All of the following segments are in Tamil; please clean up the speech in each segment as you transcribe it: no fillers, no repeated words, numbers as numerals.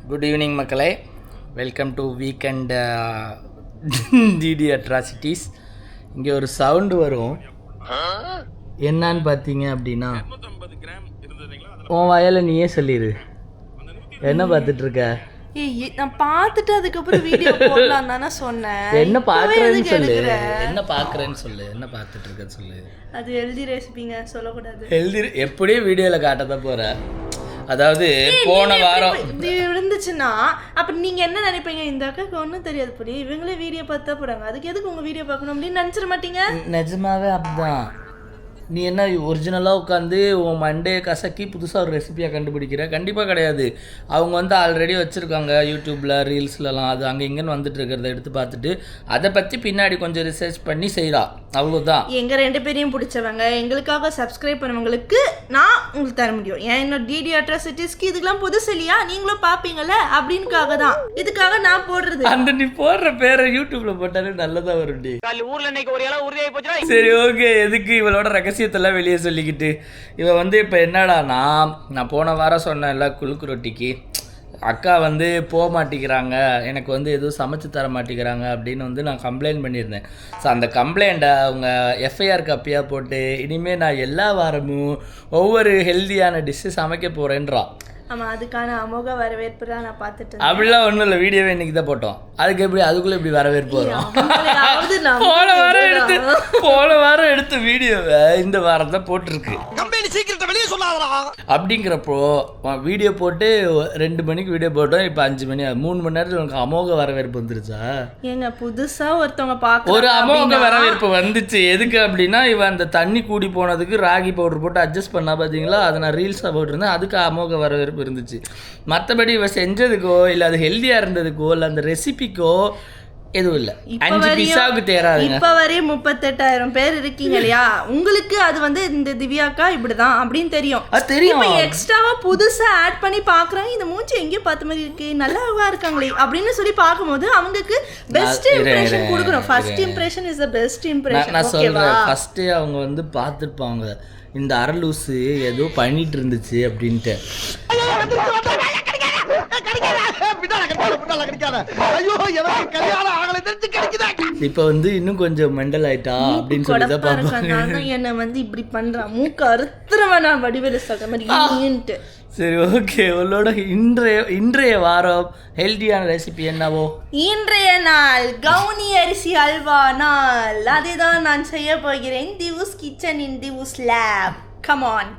குட் ஈவினிங் மக்களே, welcome to weekend DD atrocities. இங்கே ஒரு சவுண்டு வரும், என்னன்னு பார்த்தீங்க அப்படின்னா உன் வயலில் நீயே சொல்லிடு. என்ன பார்த்துட்ருக்க? நான் பார்த்துட்டு அதுக்கப்புறம் வீடியோ போடலாம் தானே சொன்னேன். என்ன பார்க்குறேன்னு சொல்லு, என்ன பார்க்குறேன்னு சொல்லு, என்ன பார்த்துட்டு இருக்கன்னு சொல்லு. அது ஹெல்தி ரெசிபிங்க, சொல்லக்கூடாது. ஹெல்தி எப்படியும் வீடியோவில் காட்டதான் போகிற. அதாவது போன வாரம் இப்படி இருந்துச்சுன்னா அப்ப நீங்க என்ன நினைப்பீங்க, இந்த அக்காக்கு ஒன்றும் தெரியாது போய் இவங்களே வீடியோ பார்த்தா போறாங்க, அதுக்கு எதுக்கு உங்க வீடியோ பார்க்கணும் அப்படின்னு நினைச்சிட மாட்டீங்க? நிஜமாவே அப்படிதான். நீ என்ன ஒரிஜினலாக உட்காந்து உன் மண்டே கசக்கி புதுசாக ஒரு ரெசிபியாக கண்டுபிடிக்கிற? கண்டிப்பாக கிடையாது. அவங்க வந்து ஆல்ரெடி வச்சுருக்காங்க யூடியூப்பில் ரீல்ஸ்லலாம், அது அங்கே இங்கேன்னு வந்துட்டு இருக்கிறத எடுத்து பார்த்துட்டு அதை பற்றி பின்னாடி கொஞ்சம் ரிசர்ச் பண்ணி செய்கிறா, அவ்வளோதான். எங்கள் 2 பேரையும் பிடிச்சவங்க, எங்களுக்காக சப்ஸ்கிரைப் பண்ணவங்களுக்கு நான் உங்களுக்கு தர முடியும். ஏன் என்னோட டிடி அட்ராசிட்டிஸ்க்கு இதுக்கெல்லாம் புதுசு இல்லையா, நீங்களும் பார்ப்பீங்கல்ல அப்படின்னுக்காக தான், இதுக்காக நான் போடுறது. அந்த நீ போடுற பேரை யூடியூப்பில் போட்டாலே நல்லதாக வரும். சரி, ஓகே. எதுக்கு இவளோட ரகசியத்தெல்லாம் வெளியே சொல்லிக்கிட்டு? இவன் வந்து இப்போ என்னடானா, நான் போன வாரம் சொன்னேன்ல குழுக்கு ரொட்டிக்கு அக்கா வந்து போக மாட்டேங்கிறாங்க, எனக்கு வந்து எதுவும் சமைச்சு தர மாட்டேங்கிறாங்க அப்படின்னு வந்து நான் கம்ப்ளைண்ட் பண்ணியிருந்தேன். ஸோ அந்த கம்ப்ளைண்ட்டை அவங்க எஃப்ஐஆர் காப்பியாக போட்டு இனிமேல் நான் எல்லா வாரமும் ஒவ்வொரு ஹெல்த்தியான டிஷ்ஷு சமைக்க போகிறேன்றா. ஆமாம், அதுக்கான அமோக வரவேற்பு தான் நான் பார்த்துட்டு. அப்படிலாம் ஒன்றும் இல்லை, வீடியோவே இன்னைக்கு தான் போட்டோம். அதுக்கு எப்படி அதுக்குள்ளே இப்படி வரவேற்பு வரும்? போன வாரம் எடுத்த வீடியோவை இந்த வாரம் தான் போட்டிருக்கு. அப்படிங்கிறப்போ வீடியோ போட்டு 2 மணிக்கு வீடியோ போட்டோம், இப்போ 5 மணி, 3 மணி நேரத்தில் உனக்கு அமோக வரவேற்பு வந்துருச்சா? ஏங்க புதுசாக ஒருத்தவங்க பார்க்க ஒரு அமோக வரவேற்பு வந்துச்சு. எதுக்கு அப்படின்னா, இவன் அந்த தண்ணி கூடி போனதுக்கு ராகி பவுடர் போட்டு அட்ஜஸ்ட் பண்ணா பார்த்தீங்களா, அதை நான் ரீல்ஸாக போட்டிருந்தேன், அதுக்கு அமோக வரவேற்பு இருந்துச்சு. மற்றபடி இவன் செஞ்சதுக்கோ இல்லை அது ஹெல்த்தியாக இருந்ததுக்கோ இல்லை அந்த ரெசிபிக்கோ எதுவும் இல்லை. 5 பைசாவுக்கு தேராதுங்க. இப்போ வரையும் 38,000 பேர் இருக்கீங்க இல்லையா, உங்களுக்கு அது வந்து இந்த திவ்யாக்கா இப்படிதான் அப்படின்னு தெரியும். அது தெரியும். இப்போ எக்ஸ்ட்ராவா புதுசா ஆட் பண்ணி பாக்குறாங்க, இந்த மூஞ்சி எங்கேயோ பார்த்த மாதிரி இருக்கு, நல்லாவா இருக்காங்களே அப்படின்னு சொல்லி பார்க்கும்போது அவங்களுக்கு பெஸ்ட் இம்ப்ரெஷன் கொடுக்கணும். First impression is the best impression. நான் சொல்றேன், ஃபர்ஸ்ட் அவங்க வந்து பார்த்துருப்பாங்க இந்த அரலூசு ஏதோ பண்ணிட்டு இருந்துச்சு அப்படின்ட்டு. இப்ப வந்து இன்னும் கொஞ்சம் மெண்டல் ஆயிட்டா அப்படின்னு சொல்லி பாப்பாங்க. என்ன வந்து இப்படி பண்றா, மூக்கு அறுத்துறவனா வடிவேலு சொல்ற மாதிரி. சரி, ஓகே. உங்களோட இன்றைய வாரம் ஹெல்தியான ரெசிபி என்னவோ? இன்றைய நாள் கவுனி அரிசி அல்வா நாள். அதுதான் நான் செய்ய போகிறேன். Divu's kitchen in Divu's lab. Come on,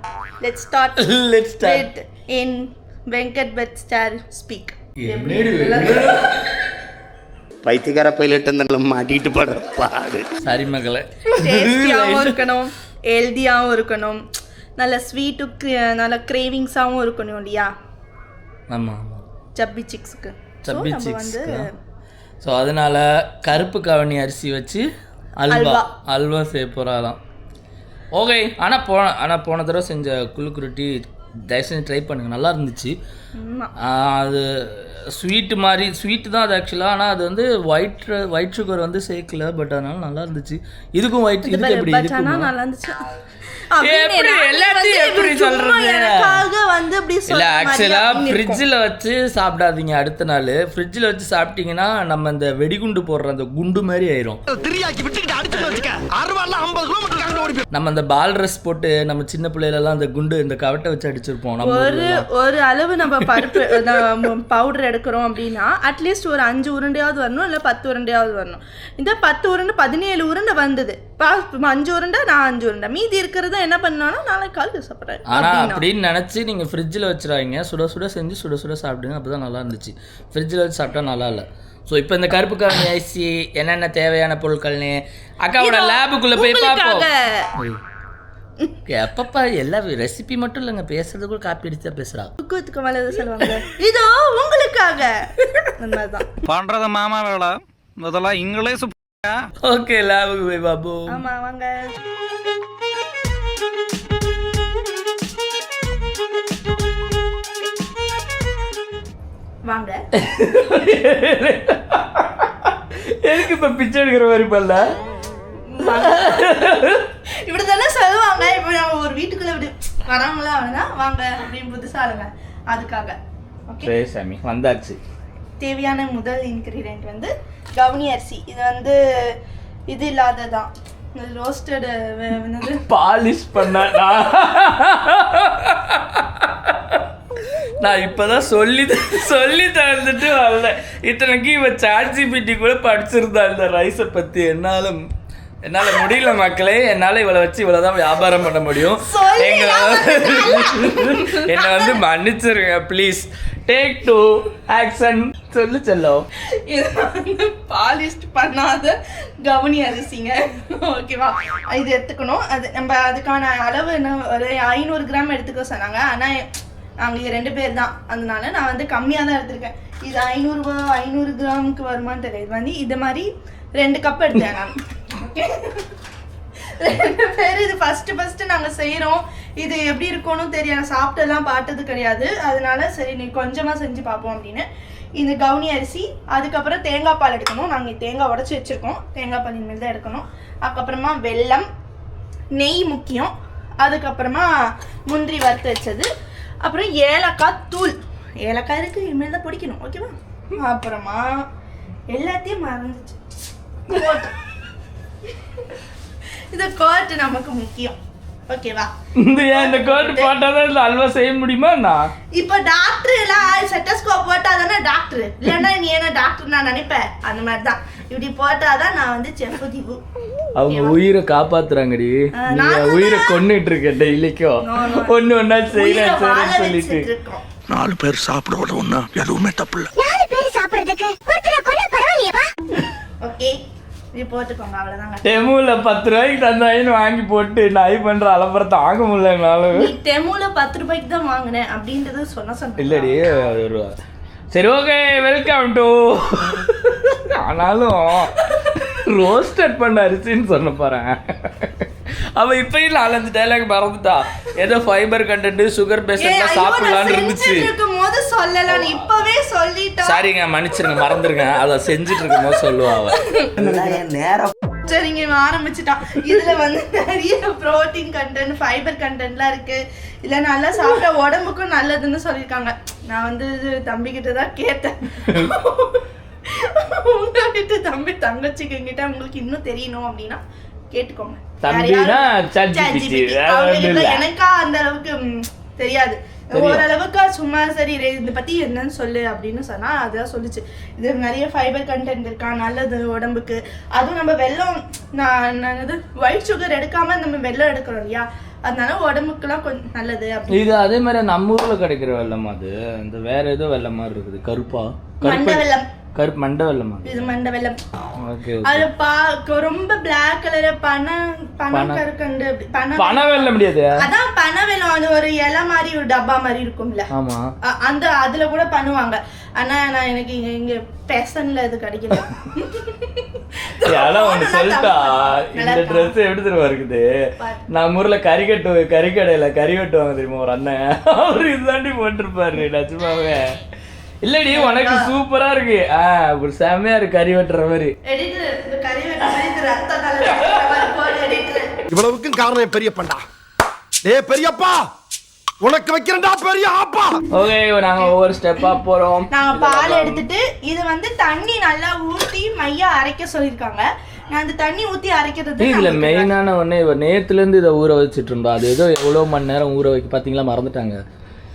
let's start. in Venkat Bhat star speak. பைத்தியக்கார பைலட் அந்த மாட்டிட்டு படுற பாடு. சரி மகளே, டேஸ்டியாகவும் இருக்கணும், ஹெல்தியாகவும் இருக்கணும், நல்ல ஸ்வீட்டு நல்ல கிரேவிங்ஸாகவும் இருக்கணும் இல்லையா? ஆமாம் ஆமாம், சப்பி சிக்ஸுக்கு. சப்பி சிக்ஸ். ஸோ அதனால் கருப்பு கவனி அரிசி வச்சு அல்வா செய்ய போகிறாலாம். ஓகே. ஆனால் போன தடவை செஞ்ச குழுக்கு ரொட்டி தயவு செஞ்சு ட்ரை பண்ணுங்க, நல்லா இருந்துச்சு. அது ஸ்வீட்டு மாதிரி ஸ்வீட்டு தான் அது ஆக்சுவலாக, ஆனால் அது வந்து ஒயிட் சுகர் வந்து சேர்க்கல, பட் அதனால நல்லா இருந்துச்சு. இதுக்கும் ஒயிட் இதுக்கு எப்படி நல்லா இருந்துச்சு. ஃப்ரிட்ஜில் வச்சு சாப்பிடாதீங்க. அடுத்த நாள் ஃப்ரிட்ஜில் வச்சு சாப்பிட்டீங்கன்னா நம்ம இந்த வெடிகுண்டு போடுற அந்த குண்டு மாதிரி ஆயிரும். நம்ம அந்த பால் ரஸ் போட்டு நம்ம சின்ன பிள்ளைகளெல்லாம் அந்த குண்டு இந்த கவட்டை வச்சு அடிச்சிருப்போம். ஒரு அளவு நம்ம பருப்பு பவுடர் எடுக்கிறோம் அப்படின்னா அட்லீஸ்ட் ஒரு 5 உருண்டையாவது வரணும், இல்லை 10 உருண்டையாவது வரணும். இந்த 10 உருண்டை 17 உருண்டை வந்தது. 5 உருண்டை, நான் 5 உருண்டை, மீதி இருக்கிறத என்ன பண்ணோம்னா நாளைக்கு காலைக்கு சாப்பிட்றேன். ஆனால் அப்படின்னு நினச்சி நீங்கள் ஃப்ரிட்ஜில் வச்சுறாங்க, சுட சுட செஞ்சு சுட சுட சாப்பிடுங்க, அப்போ தான் நல்லா இருந்துச்சு. ஃப்ரிட்ஜில் வச்சு சாப்பிட்டா நல்லா இல்லை. ஸோ இப்போ இந்த கருப்பு கவனி அரிசி என்னென்ன தேவையான பொருட்கள்னு அக்காவோட லேபுக்குள்ளே போய் பார்ப்போம். எப்பப்பா எல்லா ரெசிபி மட்டும் இல்லைங்க, பேசுறது கூட காப்பி அடிச்சா பேசுறா. தூக்கத்துக்கு மேலே சொல்லுவாங்க, இதோ உங்களுக்காக பண்றது மாமா வேலை, இதெல்லாம் இங்கிலீஷ். ஓகே, லேபுக்கு போய் பாபு. ஆமா வாங்க. வாங்க. எதுக்கு இப்ப பிச்சை எடுக்கிற மாதிரி பண்ணல? இப்படித்தானே சொல்லுவாங்க. இப்போ நம்ம ஒரு வீட்டுக்குள்ள இப்படி வரவங்களா வாங்க அப்படின்னு புதுசா இருங்க, அதுக்காக சரி சாமி வந்தாச்சு. தேவையான முதல் இன்க்ரீடியன்ட் வந்து கவுனி அரிசி. இது வந்து இது இல்லாததான், ரோஸ்டட் என்னது பாலிஷ் பண்ண. நான் இப்பதான் சொல்லி தந்துட்டு வரல. இத்தனைக்கு இவன் ChatGPT கூட படிச்சிருந்தா இந்த ரைஸை பத்தி. என்னால முடியல மக்களே, என்னால இவளை வச்சு இவ்வளவுதான் வியாபாரம் பண்ண முடியும். என்னை வந்து மன்னிச்சிருங்க ப்ளீஸ். Take 2 action. சொல்லு செல்லம். இது வந்து பாலிஷ்ட் பண்ணாத கவுனி அரிசிங்க. ஓகேவா, இது எடுத்துக்கணும். அது நம்ம அதுக்கான அளவு என்ன, ஒரு 500 கிராம் எடுத்துக்க சொன்னாங்க. ஆனால் நாங்கள் 2 பேர் தான், அதனால நான் வந்து கம்மியாக தான் எடுத்திருக்கேன். இது 500 கிராமுக்கு வருமானு தெரியாது. வந்து இது மாதிரி 2 கப் எடுத்தேன் நான். ஓகே, 2 பேர். இது ஃபஸ்ட்டு நாங்கள் செய்கிறோம். இது எப்படி இருக்கணும் தெரியாது, சாப்பிட்டெல்லாம் பார்த்தது கிடையாது. அதனால சரி நீ கொஞ்சமாக செஞ்சு பார்ப்போம் அப்படின்னு இந்த கவுனி அரிசி. அதுக்கப்புறம் தேங்காய் பால் எடுக்கணும். நாங்கள் தேங்காய் உடச்சி வச்சுருக்கோம், தேங்காய் பால் இனிமேல் தான் எடுக்கணும். அதுக்கப்புறமா வெல்லம், நெய் முக்கியம். அதுக்கப்புறமா முந்திரி வறுத்து வச்சது, அப்புறம் ஏலக்காய் தூள். ஏலக்காய் இருக்குது, இனிமேல் தான் பிடிக்கணும். ஓகேவா, அப்புறமா எல்லாத்தையும் மறந்துச்சு கோட். இந்த கோட் நமக்கு முக்கியம். ஓகேவா, இந்த கோட் போட்டாதான் இந்த அல்வா செய்ய முடியுமா? நான் இப்போ டாக்டர் எல்லாம் செட்டஸ்கோப் போட்டாதானே டாக்டர், இல்லைன்னா நீ என்ன டாக்டர் நான் நினைப்பேன். அந்த மாதிரி தான், இப்படி போட்டாதான் நான் வந்து செஃப் திவு. அவங்க உயிரை காப்பாத்துறாங்கடி, உயிரை கொன்னுட்டு இருக்க டெய்லிக்கும் ஒண்ணு ஒன்னா செய்யறேன் சொல்லிட்டு. 4 பேர் சாப்பிட ஒண்ணு எதுவுமே தப்பு இல்ல. 4 பேர் சாப்பிடுறதுக்கு ஓகே, இது போட்டுக்கோங்க, அவ்வளவுதாங்க. டெமுல 10 ரூபாய்க்கு தந்தாயின்னு வாங்கி போட்டு நாய் பண்ற அலம்பரம் தாங்க முடியலனால நீ டெமுல 10 ரூபாய்க்கு தான் வாங்கினேன் அப்படின்றது சொன்ன இல்லடி. சரி ஓகே, வெல்கம் டு. ஆனாலும் ரோஸ்டட் பண்ண அரிசின்னு சொன்ன போறேன். அவ இப்பயும் 4-5 டைலாக் மறந்துட்டா. ஏதோ ஃபைபர் கண்டென்ட், சுகர் பேஷண்ட்ல சாப்பிடலான்னு இருந்துச்சு. இருக்கும்போது சொல்லல, நீ இப்பவே சொல்லிட்டா. சாரிங்க, மன்னிச்சிருங்க, மறந்துருங்க. அத செஞ்சுட்டு இருக்கும்போது சொல்லுவா அவ. சரிங்க, ஆரம்பிச்சுட்டான். இதுல வந்து நிறைய புரோட்டீன் கண்டென்ட், ஃபைபர் கண்டென்ட்லாம் இருக்கு. இல்ல நல்லா சாப்பிட்டா உடம்புக்கும் நல்லதுன்னு சொல்லியிருக்காங்க. நான் வந்து தம்பிக்கிட்ட தான் கேட்டேன். உங்க வீட்டு தம்பி தங்கச்சிக்கு கிட்ட உங்களுக்கு இன்னும் தெரியணும் அப்படின்னா கேட்டுக்கோங்க. தம்பினா ChatGPT. எனக்கா அந்த அளவுக்கு தெரியாது. ஓரளவுக்கு சும்மா சரி இதை பத்தி என்னன்னு சொல்லு அப்படின்னு சொன்னா அதான் சொல்லிச்சு. இது நிறைய ஃபைபர் கண்டென்ட் இருக்கா, நல்லது உடம்புக்கு. அதுவும் நம்ம வெல்லம், நான் ஒயிட் சுகர் எடுக்காம நம்ம வெல்லம் எடுக்கிறோம் இல்லையா, அதனால உடம்புக்குலாம் கொஞ்சம் நல்லது. இது அதே மாதிரி நம்ம ஊர்ல கிடைக்கிற வெல்லம். அது இந்த வேற ஏதோ வெல்லம் மாதிரி இருக்குது, கருப்பா மண்டை வெல்லம். கருப்பு மண்டை வெல்லமா? இது மண்டை வெல்லம். அது ரொம்ப பிளாக் கலர் பனங்கற்கண்டு பனை வெல்லம் முடியாது. அதான் பனை வெல்லம். அது ஒரு இலை மாதிரி ஒரு டப்பா மாதிரி இருக்கும்ல, ஆமா, அந்த அதுல கூட பண்ணுவாங்க. ஆனா நான் எனக்கு இங்க பெசன்ல இது கிடைக்கல. சொல்லிட்டா இந்த ட்ரெஸ் எப்படி தெரியுமா இருக்குது? நம்ம ஊர்ல கறிக்கடையில கறி வெட்டுவாங்க தெரியுமா, ஒரு அண்ணன், அவரு இதுதாண்டி போட்டிருப்பாரு நிஜமாவே. இல்லடி, உனக்கு சூப்பரா இருக்கு. ஒரு செமையா இருக்கு கறி வெட்டுற மாதிரி. இவ்வளவுக்கும் காரணம் பெரியப்பா. பெரியப்பா உனக்கு வைக்கிறேன்டா பெரிய ஆப்பா. ஓகே, நாங்க ஒவ்வொரு ஸ்டெப்பா போறோம். நாங்க பால் எடுத்துட்டு இது வந்து தண்ணி நல்லா ஊத்தி மையா அரைக்க சொல்லிருக்காங்க. நான் அந்த தண்ணி ஊத்தி அரைக்கிறது இதுல மெயினான ஒண்ணு, நேத்துல இருந்து இதை ஊற வச்சுட்டு இருந்தோம். அது ஏதோ எவ்வளவு மணி நேரம் ஊற வைக்க பாத்தீங்களா, மறந்துட்டாங்க.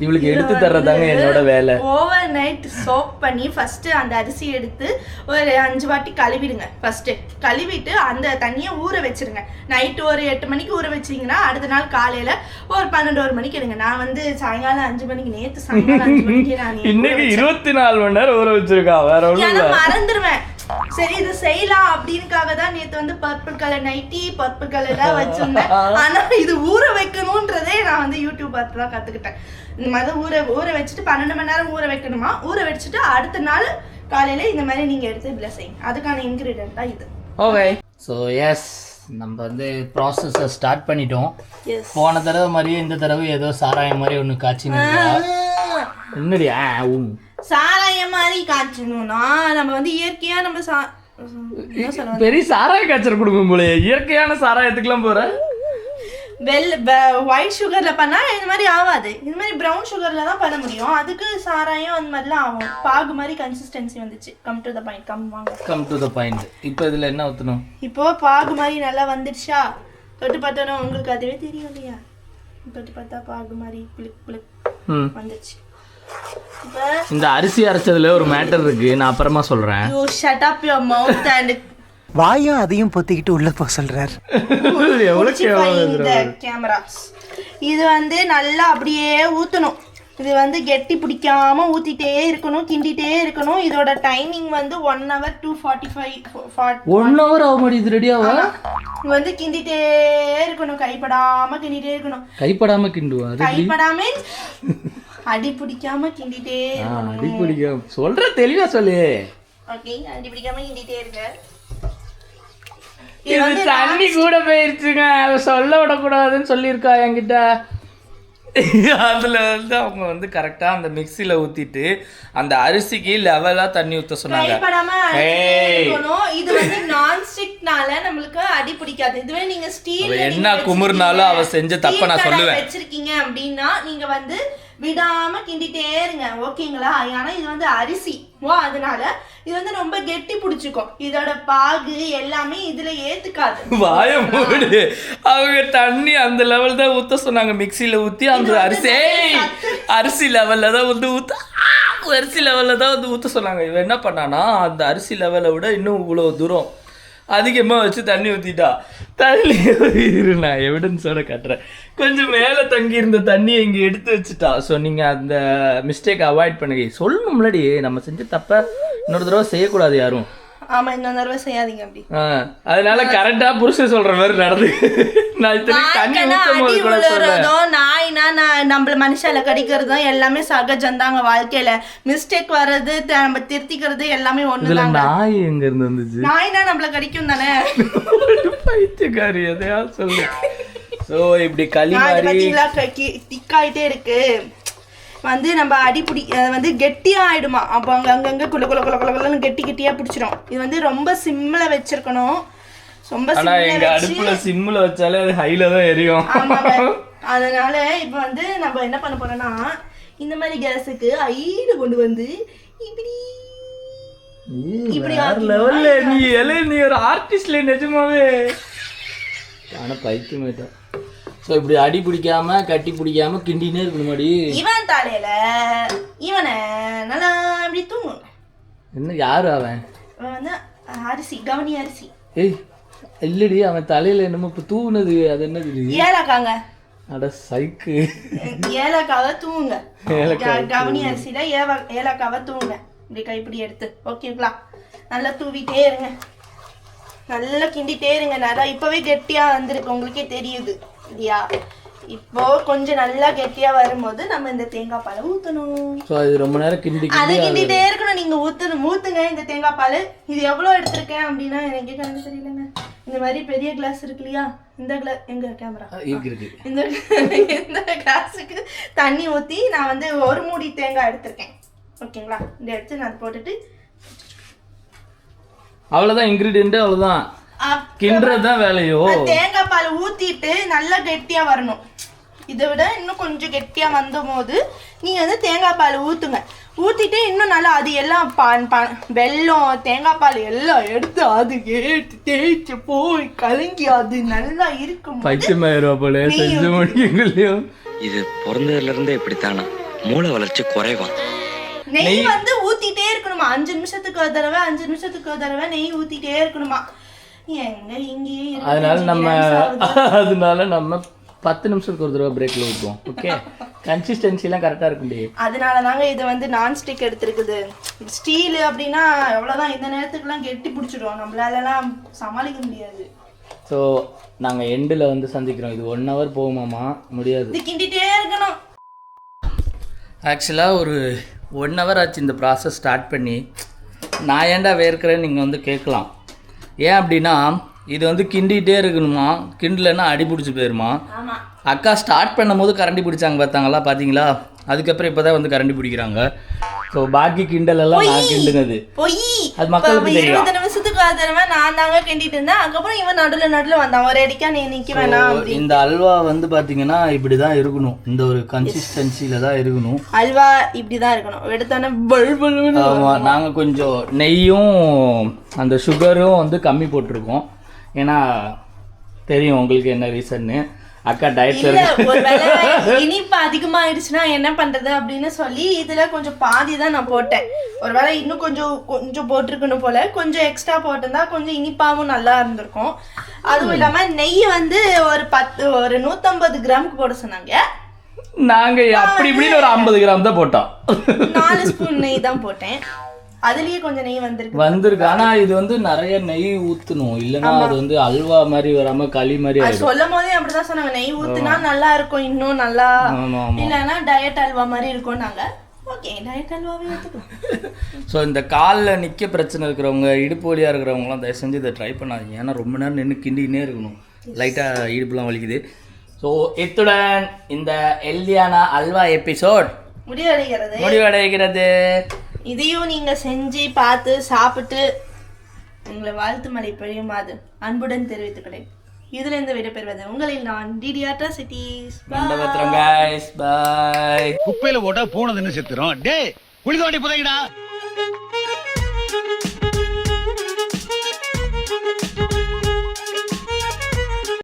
இவளுக்கு எடுத்து தர்றதாங்க என்னோட வேலை. ஓவர் நைட் சோக் பண்ணி ஃபர்ஸ்ட் அந்த அரிசி எடுத்து ஒரு 5 வாட்டி கழுவிடுங்க. ஃபர்ஸ்ட் கழுவிட்டு அந்த தண்ணியை ஊற வச்சிருங்க. நைட்டு ஒரு 8 மணிக்கு ஊற வச்சிங்கன்னா அடுத்த நாள் காலையில ஒரு 12 மணிக்கு எடுங்க. நான் வந்து சாயங்காலம் 5 மணிக்கு, நேற்று சாயங்காலம் 5 மணிக்கு நான் இன்னைக்கு 24 மணி நேரம் ஊற வச்சிருக்கா. வேற ஒன்றும் மறந்துடுவேன். சரி இது செய்யலாம் அப்படின்னுக்காக தான் நேற்று வந்து பர்பிள் கலர் நைட்டி, பர்பிள் கலர்லாம் வச்சிருந்தேன். ஆனா இது ஊற வைக்கணும்ன்றதே நான் வந்து யூடியூப் பார்த்து தான் கத்துக்கிட்டேன். இந்த மாதிரி ஊற வச்சுட்டு 12 மணி நேரம் ஊற வைக்கணுமா. ஊற வச்சுட்டு அடுத்த நாள் காலையில இந்த மாதிரி நீங்க எடுத்து இப்படி செய்யுங்க. அதுக்கான இன்கிரீடியன்ட் தான் இது. ஓகே, ஸோ எஸ், நம்ம வந்து ப்ராசஸை ஸ்டார்ட் பண்ணிட்டோம். போன தடவை மாதிரியே இந்த தடவை ஏதோ சாராயம் மாதிரி ஒன்று காய்ச்சினா என்னடி சாராயம் மாதிரி காய்ச்சணும்னா நம்ம வந்து இயற்கையா நம்ம பெரிய சாராய காய்ச்சல் கொடுக்கும் போல. இயற்கையான சாராயத்துக்குலாம் போற ஒயிட் சுகர்ல பண்ணா இந்த மாதிரி ஆகாது. இந்த மாதிரி ப்ரௌன் சுகர்ல தான் பண்ண முடியும். அதுக்கு சாராயம் அந்த மாதிரிலாம் ஆகும். பாகு மாதிரி கன்சிஸ்டன்சி வந்துச்சு. Come to the point. இப்போ இதுல என்ன ஊற்றணும்? இப்போ பாகு மாதிரி நல்லா வந்துடுச்சா? தொட்டு பார்த்தோன்னா உங்களுக்கு அதுவே தெரியும் இல்லையா? தொட்டு பார்த்தா பாகு மாதிரி வந்துச்சு. இப்போ இந்த அரிசி அரைச்சதுல ஒரு மேட்டர் இருக்கு, நான் அப்புறமா சொல்றேன். You shut up your mouth and வாயும் அதையும் பொத்திக்கிட்டு உள்ள போக சொல்றாரு. கேமராஸ் இது வந்து நல்லா அப்படியே ஊற்றணும். இது வந்து கெட்டி பிடிக்காம ஊற்றிட்டே இருக்கணும், கிண்டிகிட்டே இருக்கணும். இதோட டைமிங் வந்து 1 hour to 45 1 hour ஆகும். இது ரெடியாவா? இது வந்து கிண்டிகிட்டே இருக்கணும், கைப்படாமல் கிண்டிகிட்டே இருக்கணும். கைப்படாம கிண்டுவா? கைப்படாம அடி பிடிக்காம கிண்டிகிட்டே இருக்கணும். அடி பிடிக்காம சொல்ற, தெளிவா சொல்லு. ஓகே, அடி பிடிக்காம கிண்டிகிட்டே இருங்க. இது தண்ணி கூட போயிருச்சுங்க, சொல்ல விடக்கூடாதுன்னு சொல்லியிருக்கா என்கிட்ட. அதில் வந்து அவங்க வந்து கரெக்டாக அந்த மிக்சியில் ஊற்றிட்டு அந்த அரிசிக்கு லெவலாக தண்ணி ஊற்ற சொன்னாங்க. இது வந்து நான்ஸ்டிக்னால நம்மளுக்கு அடி பிடிக்காது. இதுவே நீங்க ஸ்டீல் என்ன குமுறுனாலும் அவ செஞ்ச தப்ப நான் சொல்லுவேன். வச்சிருக்கீங்க அப்படின்னா நீங்க வந்து விடாம கிண்டிட்டே இருங்க, ஓகேங்களா? ஆனா இது வந்து அரிசி, அதனால இது வந்து ரொம்ப கெட்டி பிடிச்சிக்கும். இதோட பாகு எல்லாமே இதுல ஏத்துக்காது. வாய மூடு. அவங்க தண்ணி அந்த லெவல் தான் ஊத்த சொன்னாங்க. மிக்சியில ஊத்தி அந்த அரிசி லெவல்ல தான் வந்து அரிசி லெவல்ல தான் வந்து ஊத்த சொன்னாங்க. இவன் என்ன பண்ணானா, அந்த அரிசி லெவலை விட இன்னும் இவ்வளவு தூரம் அதிகமாக வச்சு தண்ணி ஊற்றிட்டா. தண்ணி நான் எவிடன்ஸோட கட்டுறேன். கொஞ்சம் மேலே தங்கியிருந்த தண்ணியை இங்கே எடுத்து வச்சுட்டா. ஸோ நீங்கள் அந்த மிஸ்டேக் அவாய்ட் பண்ணுங்க. சொல்லணும் முன்னாடி, நம்ம செஞ்ச தப்ப இன்னொரு தடவை செய்யக்கூடாது யாரும். ஆமா, இன்னொரு தடவை செய்யாதீங்க அப்படி. அதனால கரெக்டா புருஷன் சொல்ற மாதிரி நடந்து நாய்னா நம்மள மனுஷால கடிக்கிறதும் எல்லாமே சகஜம்தாங்க வாழ்க்கையில. மிஸ்டேக் வர்றது, நம்ம திருத்திக்கிறது எல்லாமே ஒண்ணுதான். நாய் எங்க இருந்து வந்துச்சு? நாய்னா நம்மள கடிக்கும் தானே. பைத்தியக்காரி எதையா சொல்லு. சோ இப்படி களி மாதிரி திக்காயிட்டே இருக்கு வந்து நம்ம அடிப்பிடி வந்து கெட்டியா ஆயிடுமா. அப்போ அங்கங்க குள்ள குள்ள குள்ள குள்ளன்னு கெட்டியா பிடிச்சிடும். இது வந்து ரொம்ப சிம்ல வச்சிருக்கணும். ரொம்ப அடுப்புல சிம்ல வச்சாலே அது ஹைல தான் எரியும். அதனால இப்ப வந்து நம்ம என்ன பண்ண போறோம்னா, இந்த மாதிரி கேஸுக்கு ஹைல கொண்டு வந்து இப்படி லெவல்ல நீ ஒரு ஆர்டிஸ்ட்ல நிஜமாவே. ஆனா பைத்தியமாயிட்டா. ஸோ இப்படி அடி பிடிக்காம கட்டி பிடிக்காம கிண்டினே இருக்கணும். அடி இவன் தலையில இவனை நல்லா இப்படி தூங்கும். என்ன யாரு அவன்? வந்து அரிசி, கவனி அரிசி. ஏய் இல்லடி, அவன் தலையில என்னமோ இப்போ தூவுனது, அது என்னது? ஏலக்காங்க. அட சைக்கு. ஏலக்காவை தூவுங்க. கவனி அரிசியில ஏலக்காவை தூவுங்க. இப்படி கைப்பிடி எடுத்து, ஓகேங்களா? நல்லா தூவிட்டே இருங்க, நல்லா கிண்டிட்டே இருங்க. நல்லா இப்பவே கெட்டியா வந்திருக்கு, உங்களுக்கே தெரியுது இல்லையா? இப்போ கொஞ்சம் நல்லா கெட்டியா வரும்போது நம்ம இந்த தேங்காய் பாலை ஊற்றணும். அது ரொம்ப நேரம் கிண்டிட்டே இருக்கணும். நீங்க ஊத்துங்க இந்த தேங்காய் பால். இது எவ்வளோ எடுத்திருக்கேன் அப்படின்னா எனக்கு கணக்கு தெரியலங்க. இந்த மாதிரி பெரிய கிளாஸ் இருக்கு இல்லையா, இந்த கிளாஸ் எங்க கேமரா இந்த கிளாஸுக்கு தண்ணி ஊற்றி நான் வந்து 1 மூடி தேங்காய் எடுத்திருக்கேன், ஓகேங்களா? இந்த எடுத்து நான் போட்டுட்டு அவ்வளோதான் இன்கிரீடியன்ட், அவ்வளோதான். கிண்டுறதுதான் வேலையோ. தேங்காய் பால் ஊத்திட்டு நல்லா கெட்டியா வரணும். இதை விட இன்னும் கொஞ்சம் கெட்டியா வந்த போது நீங்க வந்து தேங்காய் பால் ஊத்துங்க. ஊத்திட்டு இன்னும் நல்லா அது எல்லாம் வெல்லம் தேங்காய் பால் எல்லாம் எடுத்து அது கேட்டு தேய்ச்சி போய் கலங்கி அது நல்லா இருக்கும். பைத்தியமாயிரம் போல செஞ்சு முடியுங்களையோ. இது பிறந்ததுல இருந்தே இப்படித்தானா? மூளை வளர்ச்சி குறைவா? நெய் வந்து ஊத்திட்டே இருக்கணுமா. 5 நிமிஷத்துக்கு ஒரு தடவை நெய் ஊத்திட்டே இருக்கணுமா. அதனால நம்ம 10 நிமிஷத்துக்கு ஒரு தடவை பிரேக்ல ஊற்றுவோம். ஓகே, கன்சிஸ்டன்சி எல்லாம் கரெக்டா இருக்கும். அதனாலதாங்க இது வந்து நான்ஸ்டிக் எடுத்துருக்குது. ஸ்டீல் அப்படின்னா எவ்வளவுதான், இந்த நேரத்துக்குலாம் கெட்டி பிடிச்சிடுவோம், நம்மளாலலாம் சமாளிக்க முடியாது. ஸோ நாங்கள் எண்டில் வந்து சந்திக்கிறோம். இது 1 hour போகுமாமா? முடியாது, இது கிண்டிட்டே இருக்கணும். ஆக்சுவலாக ஒரு 1 hour ஆச்சு இந்த ப்ராசஸ் ஸ்டார்ட் பண்ணி. நான் ஏன்டா வேர்க்கிறேன்னு நீங்கள் வந்து கேட்கலாம். ஏன் அப்படின்னா இது வந்து கிண்டிகிட்டே இருக்கணுமா, கிண்டலன்னா அடி பிடிச்சி போயிருமா. அக்கா ஸ்டார்ட் பண்ணும் போது கரண்டி பிடிச்சாங்க, பார்த்தீங்களா? அதுக்கப்புறம் இப்போ தான் வந்து கரண்டி பிடிக்கிறாங்க. ஸோ பாக்கி கிண்டல் எல்லாம் நான் கிண்டுனது, அது மக்களுக்கு தெரியும். 20 நிமிஷத்துக்கு தடவை நான் தாங்க கிண்டிட்டு இருந்தேன். அதுக்கப்புறம் இவன் நடுல வந்தான், ஒரு அடிக்கா நீ நிக்க வேணாம் அப்படின்னு. இந்த அல்வா வந்து பாத்தீங்கன்னா இப்படிதான் இருக்கணும், இந்த ஒரு கன்சிஸ்டன்சில தான் இருக்கணும். அல்வா இப்படிதான் இருக்கணும், எடுத்தோன்னே. ஆமா, நாங்க கொஞ்சம் நெய்யும் அந்த சுகரும் வந்து கம்மி போட்டிருக்கோம். ஏன்னா தெரியும் உங்களுக்கு என்ன ரீசன்னு. அக்கா டயட்ல இருக்கு. ஒருவேளை இனிப்பு அதிகமாயிடுச்சுன்னா என்ன பண்றது அப்படின்னு சொல்லி இதுல கொஞ்சம் பாதி தான் நான் போட்டேன். ஒருவேளை இன்னும் கொஞ்சம் போட்டிருக்கணும் போல, கொஞ்சம் எக்ஸ்ட்ரா போட்டிருந்தா கொஞ்சம் இனிப்பாவும் நல்லா இருந்திருக்கும். அதுவும் இல்லாம நெய் வந்து ஒரு 150 கிராமுக்கு போட சொன்னாங்க. நாங்க அப்படி இப்படின்னு ஒரு 50 கிராம் தான் போட்டோம். 4 ஸ்பூன் நெய் தான் போட்டேன். அதுலயே கொஞ்சம் நெய் வந்திருக்கு. ஆனா இது வந்து நிறைய நெய் ஊத்தணும், இல்லன்னா அது வந்து அல்வா மாதிரி வராம களி மாதிரி ஆயிடும். சொல்லும் போதே அப்படிதான் சொன்னாங்க, நெய் ஊத்துனா நல்லா இருக்கும், இன்னும் நல்லா, இல்லன்னா டயட் அல்வா மாதிரி இருக்கும். நாங்க ஓகே டயட் அல்வாவே ஊத்துக்கலாம். ஸோ இந்த காலில் நிற்க பிரச்சனை இருக்கிறவங்க, இடுப்பு வலியாக இருக்கிறவங்களாம் தயவு செஞ்சு இதை ட்ரை பண்ணாதீங்க. ஏன்னா ரொம்ப நேரம் நின்று கிண்டிக்கினே இருக்கணும், லைட்டாக இடுப்புலாம் வலிக்குது. ஸோ இத்துடன் இந்த ஹெல்தியான அல்வா எபிசோட் முடிவடைகிறது. இதையும் நீங்க செஞ்சு பார்த்து சாப்பிட்டு உங்களை வாழ்த்து மழை பெய்யுமாறு அன்புடன் தெரிவித்துக்கிறேன். இதுல இருந்து விடைபெறுவது உங்களில் நான் டிடிஆர் சிட்டிஸ். பை. குப்பையில போட்டா பூனதுன்னு செத்துரும். டேய் குளிதோண்டி புதைங்கடா.